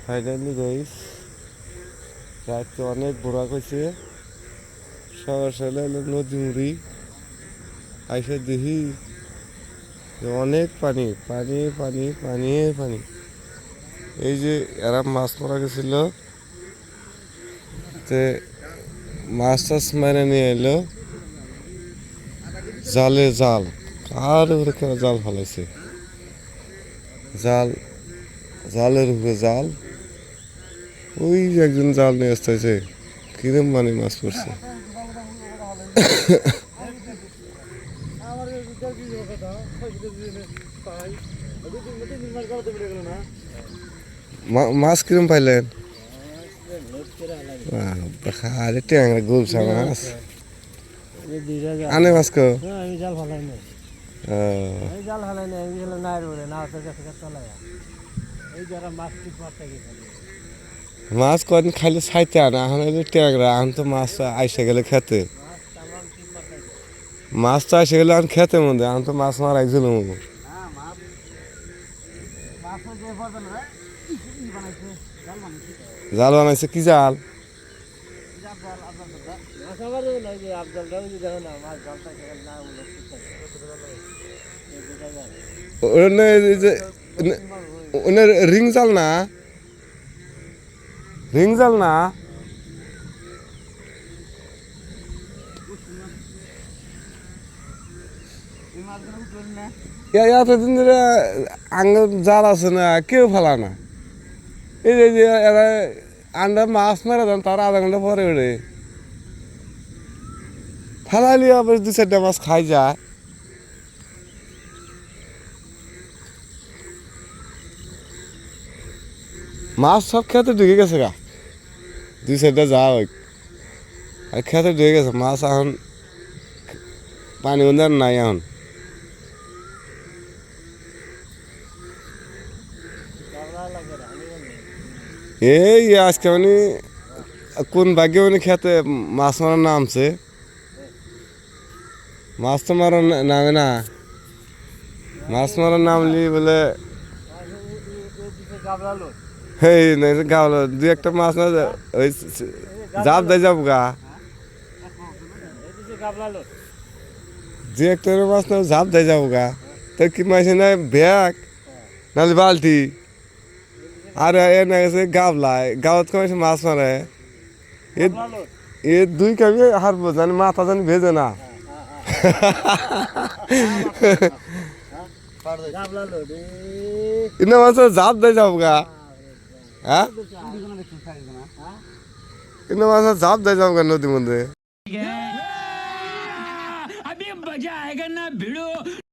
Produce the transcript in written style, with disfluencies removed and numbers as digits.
finally guys রাতে অনেক ঘোরা করছে সবার সালে হলো নদী মুড়ি আইসে দেখি অনেক পানি পানি পানি পানি পানি এই যে এরা মাছ মারা গেছিল তে মাছ টাছ মেরে নিয়ে এলো জালে জাল কার উপরে কেন জাল ফেলাইছে জাল জালের উপরে জাল ওই যে একজন জাল নিয়ে আসতেছে কিরম মানে মাছ পড়ছে মাছ কিরম পাইলেন আরে ট্যাংরা গুলশা মাছ আনে মাছ কো জাল ফালাই নাই জাল ফালাই নাই না না চলাই এই যারা মাছ ঠিক মারতে গেছে মাছ কদিন খাইলে ছাইতে আনা এখন ট্যাংরা এখন তো মাছ আইসে গেলে খেতে মাছ তো এসে গেলে এখন খেতে মধ্যে এখন তো মাছ মারা একজন জাল বানাইছে কি জাল রিং জাল না রিং জাল না এতদিন ধরে আঙ্গুর জাল আছে না কেউ ফেলা না এই যে এরা আন্ডা মাছ মেরে দেন তারা আধা ঘন্টা পরে ওড়ে ফেলাইলে আবার দু চারটা মাছ খাই যায় মাছ সব খেতে ঢুকে গেছে গা দুই চারটা যা আর খেতে ঢুকে গেছে মাছ এখন পানি উন্দার নাই এখন এই আজকে মানে কোন ভাগ্যে মানে খেতে মাছ মারার নামছে মাছ তো মারার নামে না মাছ মারার নামলি বলে এই গাবলো দুই একটা মাছ না ওই জাপ দেয় যাব গা দুই একটা মাছ না ঝাপ দেয় যাব গা তো কি মাছ না ব্যাগ নাহলে বালতি আর এ না গেছে গাবলায় গাঁৱত কমেছে মাছ মারে এ দুই কামি হারবো জানি মাথা জানি ভেজে না ইনা মাছ জাপ দেয় যাব গা হ্যাঁ ইনা মাছ জাপ দেয় যাব গা নদীর মধ্যে